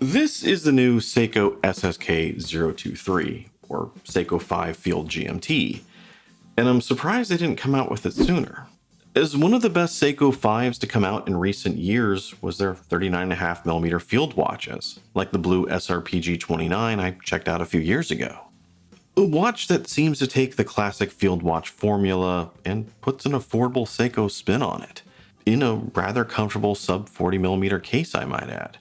This is the new Seiko SSK023, or Seiko 5 Field GMT, and I'm surprised they didn't come out with it sooner. As one of the best Seiko 5s to come out in recent years was their 39.5mm field watches, like the blue SRPG29 I checked out a few years ago. A watch that seems to take the classic field watch formula and puts an affordable Seiko spin on it, in a rather comfortable sub 40mm case, I might add.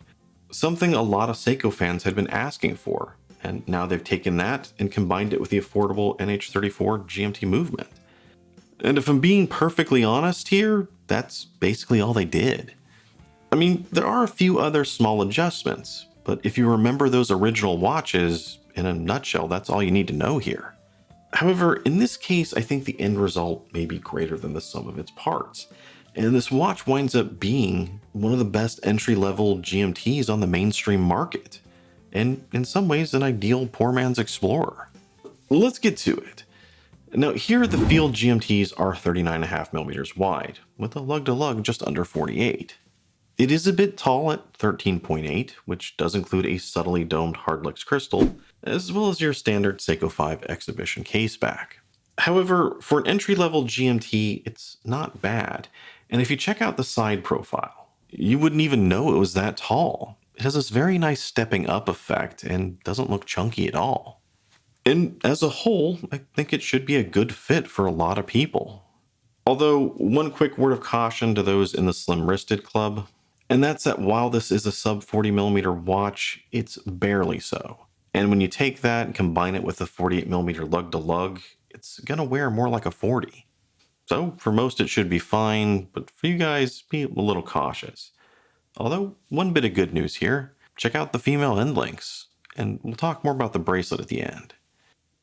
Something a lot of Seiko fans had been asking for, and now they've taken that and combined it with the affordable NH34 GMT movement. And if I'm being perfectly honest here, that's basically all they did. I mean, there are a few other small adjustments, but if you remember those original watches, in a nutshell, that's all you need to know here. However, in this case, I think the end result may be greater than the sum of its parts. And this watch winds up being one of the best entry-level GMTs on the mainstream market, and in some ways an ideal poor man's Explorer. Let's get to it. Now here the Field GMTs are 39.5mm wide, with a lug-to-lug just under 48. It is a bit tall at 13.8, which does include a subtly domed hardlux crystal, as well as your standard Seiko 5 exhibition caseback. However, for an entry-level GMT, it's not bad. And if you check out the side profile, you wouldn't even know it was that tall. It has this very nice stepping up effect and doesn't look chunky at all. And as a whole, I think it should be a good fit for a lot of people. Although, one quick word of caution to those in the slim-wristed club, and that's that while this is a sub 40mm watch, it's barely so. And when you take that and combine it with the 48mm lug-to-lug, it's gonna wear more like a 40. So for most it should be fine, but for you guys, be a little cautious. Although, one bit of good news here, check out the female end links, and we'll talk more about the bracelet at the end.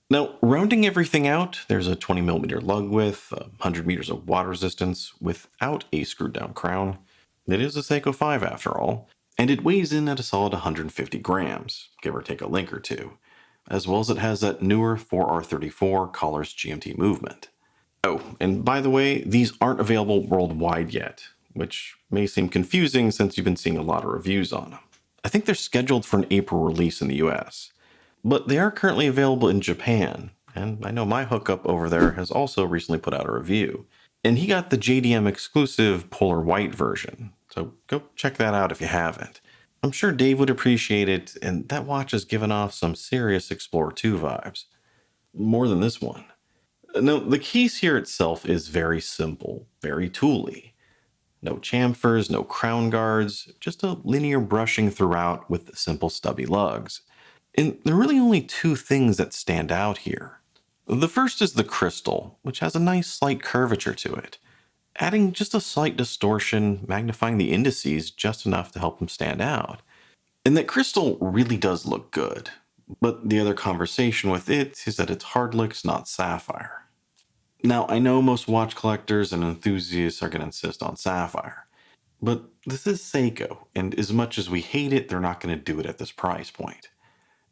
Now, rounding everything out, there's a 20mm lug width, 100 meters of water resistance without a screwed down crown. It is a Seiko 5 after all, and it weighs in at a solid 150 grams, give or take a link or two, as well as it has that newer 4R34 collar's GMT movement. Oh, and by the way, these aren't available worldwide yet, which may seem confusing since you've been seeing a lot of reviews on them. I think they're scheduled for an April release in the US, but they are currently available in Japan, and I know my hookup over there has also recently put out a review, and he got the JDM exclusive polar white version, so go check that out if you haven't. I'm sure Dave would appreciate it, and that watch has given off some serious Explorer 2 vibes. More than this one. Now, the case here itself is very simple, very tooly. No chamfers, no crown guards, just a linear brushing throughout with simple stubby lugs. And there are really only two things that stand out here. The first is the crystal, which has a nice slight curvature to it, adding just a slight distortion, magnifying the indices just enough to help them stand out. And that crystal really does look good, but the other conversation with it is that it's hardlux, not sapphire. Now, I know most watch collectors and enthusiasts are going to insist on sapphire, but this is Seiko, and as much as we hate it, they're not going to do it at this price point.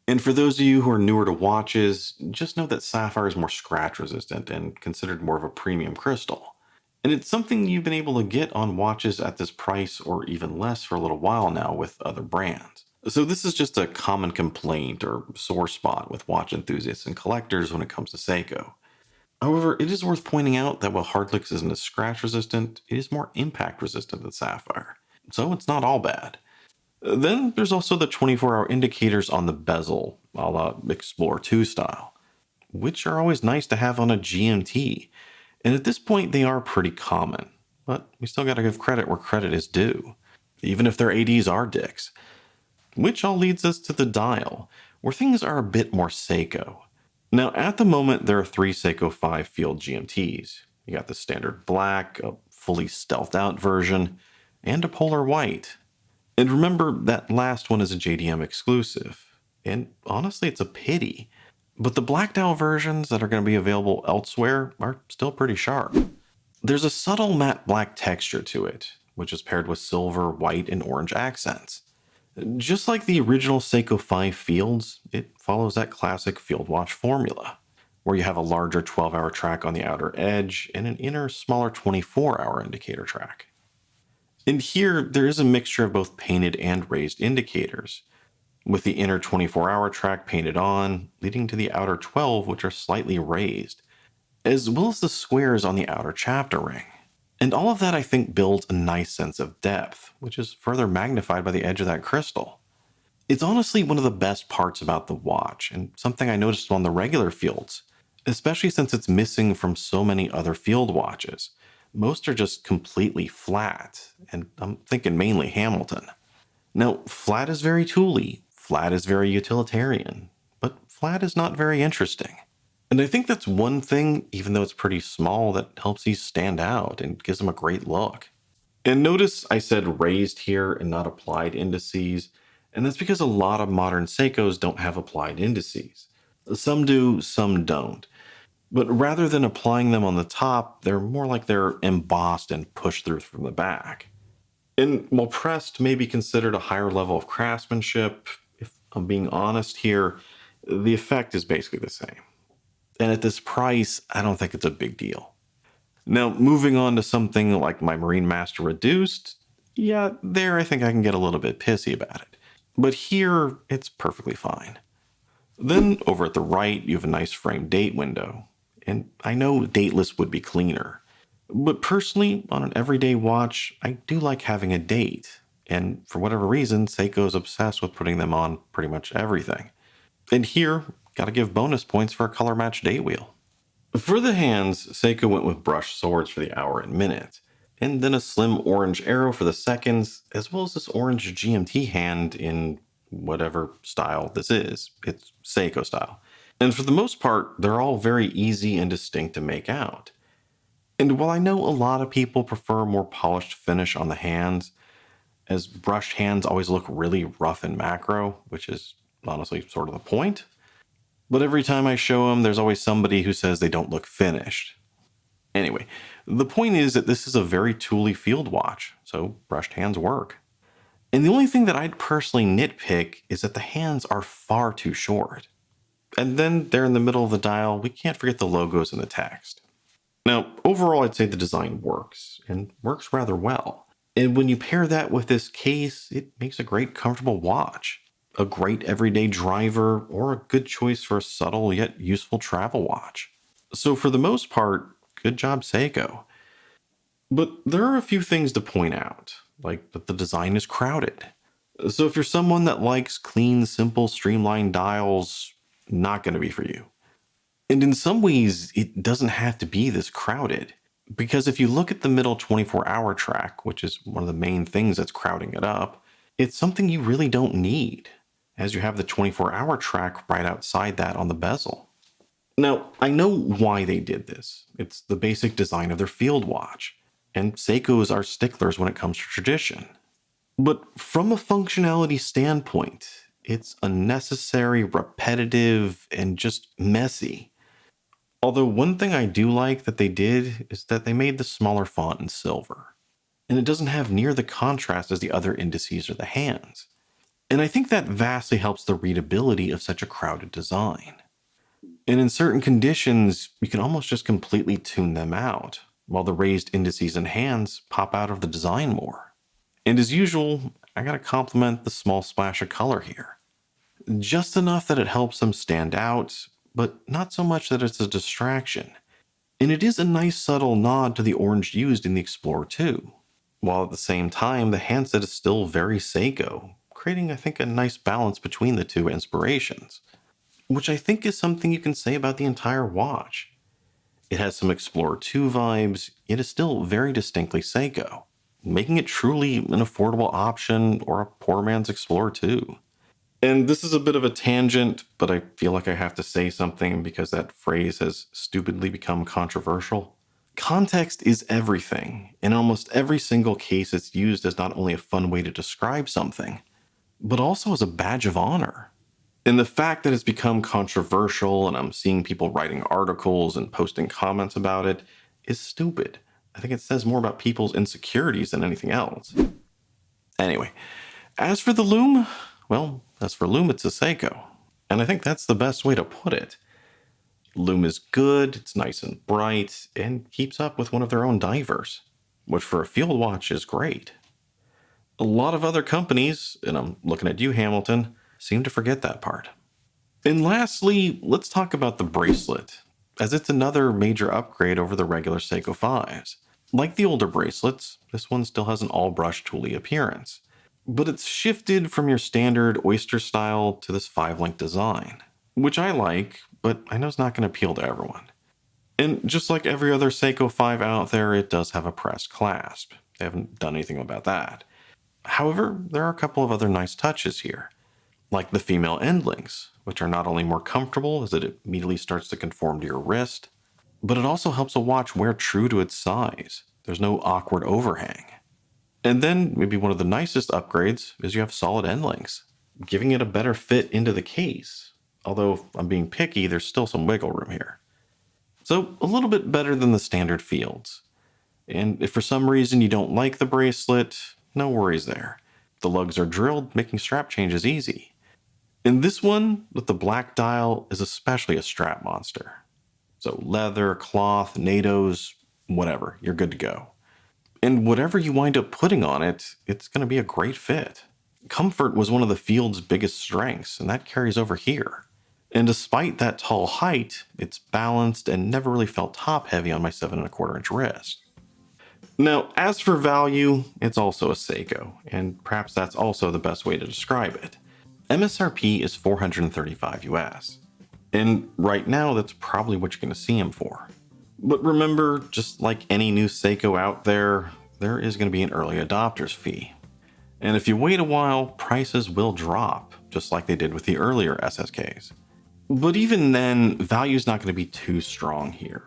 And for those of you who are newer to watches, just know that sapphire is more scratch resistant and considered more of a premium crystal. And it's something you've been able to get on watches at this price or even less for a little while now with other brands. So this is just a common complaint or sore spot with watch enthusiasts and collectors when it comes to Seiko. However, it is worth pointing out that while hardlux isn't as scratch resistant, it is more impact resistant than sapphire, so it's not all bad. Then there's also the 24-hour indicators on the bezel, a la Explorer 2 style, which are always nice to have on a GMT, and at this point they are pretty common, but we still gotta give credit where credit is due, even if their ADs are dicks. Which all leads us to the dial, where things are a bit more Seiko. Now, at the moment, there are three Seiko 5 Field GMTs. You got the standard black, a fully stealthed out version, and a polar white. And remember, that last one is a JDM exclusive. And honestly, it's a pity. But the blacked out versions that are going to be available elsewhere are still pretty sharp. There's a subtle matte black texture to it, which is paired with silver, white, and orange accents. Just like the original Seiko 5 Fields, it follows that classic field watch formula, where you have a larger 12-hour track on the outer edge and an inner, smaller 24-hour indicator track. And here, there is a mixture of both painted and raised indicators, with the inner 24-hour track painted on, leading to the outer 12, which are slightly raised, as well as the squares on the outer chapter ring. And all of that, I think, builds a nice sense of depth, which is further magnified by the edge of that crystal. It's honestly one of the best parts about the watch, and something I noticed on the regular Fields, especially since it's missing from so many other Field watches. Most are just completely flat, and I'm thinking mainly Hamilton. Now, flat is very tooly, flat is very utilitarian, but flat is not very interesting. And I think that's one thing, even though it's pretty small, that helps these stand out and gives them a great look. And notice I said raised here and not applied indices, and that's because a lot of modern Seikos don't have applied indices. Some do, some don't. But rather than applying them on the top, they're more like they're embossed and pushed through from the back. And while pressed may be considered a higher level of craftsmanship, if I'm being honest here, the effect is basically the same. And at this price, I don't think it's a big deal. Now, moving on to something like my Marine Master Reduced, yeah, there I think I can get a little bit pissy about it. But here, it's perfectly fine. Then over at the right, you have a nice frame date window. And I know dateless would be cleaner. But personally, on an everyday watch, I do like having a date. And for whatever reason, Seiko's obsessed with putting them on pretty much everything. And here, gotta give bonus points for a color match date wheel. For the hands, Seiko went with brushed swords for the hour and minute, and then a slim orange arrow for the seconds, as well as this orange GMT hand in whatever style this is. It's Seiko style. And for the most part, they're all very easy and distinct to make out. And while I know a lot of people prefer a more polished finish on the hands, as brushed hands always look really rough in macro, which is honestly sort of the point. But every time I show them, there's always somebody who says they don't look finished. Anyway, the point is that this is a very tooly field watch, so brushed hands work. And the only thing that I'd personally nitpick is that the hands are far too short. And then there in the middle of the dial, we can't forget the logos and the text. Now, overall, I'd say the design works, and works rather well. And when you pair that with this case, it makes a great comfortable watch, a great everyday driver, or a good choice for a subtle yet useful travel watch. So for the most part, good job Seiko. But there are a few things to point out, like that the design is crowded. So if you're someone that likes clean, simple, streamlined dials, not going to be for you. And in some ways, it doesn't have to be this crowded. Because if you look at the middle 24-hour track, which is one of the main things that's crowding it up, it's something you really don't need, as you have the 24-hour track right outside that on the bezel. Now, I know why they did this. It's the basic design of their field watch, and Seikos are sticklers when it comes to tradition. But from a functionality standpoint, it's unnecessary, repetitive, and just messy. Although one thing I do like that they did is that they made the smaller font in silver, and it doesn't have near the contrast as the other indices or the hands. And I think that vastly helps the readability of such a crowded design. And in certain conditions, you can almost just completely tune them out, while the raised indices and hands pop out of the design more. And as usual, I gotta compliment the small splash of color here. Just enough that it helps them stand out, but not so much that it's a distraction. And it is a nice subtle nod to the orange used in the Explorer 2, while at the same time the handset is still very Seiko, creating I think a nice balance between the two inspirations, which I think is something you can say about the entire watch. It has some Explorer 2 vibes, yet is still very distinctly Seiko, making it truly an affordable option or a poor man's Explorer 2. And this is a bit of a tangent, but I feel like I have to say something because that phrase has stupidly become controversial. Context is everything. In almost every single case, it's used as not only a fun way to describe something, but also as a badge of honor. And the fact that it's become controversial and I'm seeing people writing articles and posting comments about it is stupid. I think it says more about people's insecurities than anything else. Anyway, as for the LUME, well, as for LUME, it's a Seiko. And I think that's the best way to put it. LUME is good, it's nice and bright, and keeps up with one of their own divers, which for a field watch is great. A lot of other companies, and I'm looking at you, Hamilton, seem to forget that part. And lastly, let's talk about the bracelet, as it's another major upgrade over the regular Seiko 5s. Like the older bracelets, this one still has an all-brush tooly appearance, but it's shifted from your standard oyster style to this 5-link design, which I like, but I know is not going to appeal to everyone. And just like every other Seiko 5 out there, it does have a pressed clasp. They haven't done anything about that. However, there are a couple of other nice touches here, like the female end links, which are not only more comfortable as it immediately starts to conform to your wrist, but it also helps a watch wear true to its size. There's no awkward overhang. And then maybe one of the nicest upgrades is you have solid end links, giving it a better fit into the case. Although if I'm being picky, there's still some wiggle room here. So a little bit better than the standard Fields. And if for some reason you don't like the bracelet, no worries there. The lugs are drilled, making strap changes easy. And this one, with the black dial, is especially a strap monster. So leather, cloth, NATOs, whatever, you're good to go. And whatever you wind up putting on it, it's going to be a great fit. Comfort was one of the Field's biggest strengths, and that carries over here. And despite that tall height, it's balanced and never really felt top heavy on my 7¼ inch wrist. Now, as for value, it's also a Seiko, and perhaps that's also the best way to describe it. MSRP is $435 US, and right now that's probably what you're going to see him for. But remember, just like any new Seiko out there, there is going to be an early adopter's fee. And if you wait a while, prices will drop, just like they did with the earlier SSKs. But even then, value's not going to be too strong here.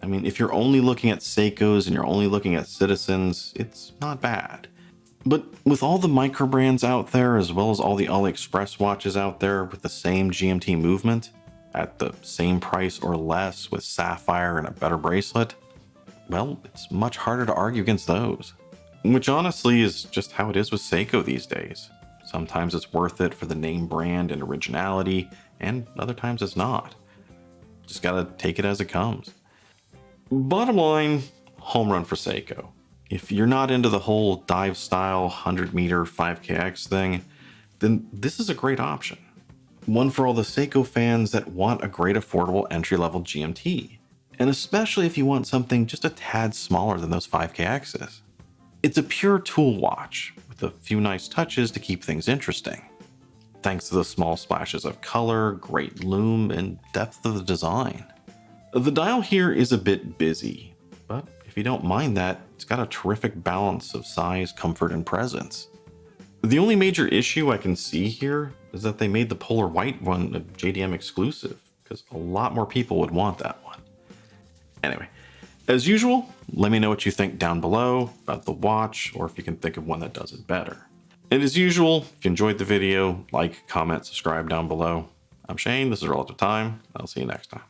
I mean, if you're only looking at Seikos and you're only looking at Citizens, it's not bad. But with all the micro brands out there, as well as all the AliExpress watches out there with the same GMT movement, at the same price or less with sapphire and a better bracelet, well, it's much harder to argue against those. Which honestly is just how it is with Seiko these days. Sometimes it's worth it for the name brand and originality, and other times it's not. Just gotta take it as it comes. Bottom line, home run for Seiko. If you're not into the whole dive style 100-meter 5KX thing, then this is a great option. One for all the Seiko fans that want a great affordable entry-level GMT, and especially if you want something just a tad smaller than those 5KXs. It's a pure tool watch with a few nice touches to keep things interesting, thanks to the small splashes of color, great lume, and depth of the design. The dial here is a bit busy, but if you don't mind that, it's got a terrific balance of size, comfort, and presence. The only major issue I can see here is that they made the polar white one a JDM exclusive, because a lot more people would want that one. Anyway, as usual, let me know what you think down below about the watch, or if you can think of one that does it better. And as usual, if you enjoyed the video, like, comment, subscribe down below. I'm Shane, this is Relative Time. I'll see you next time.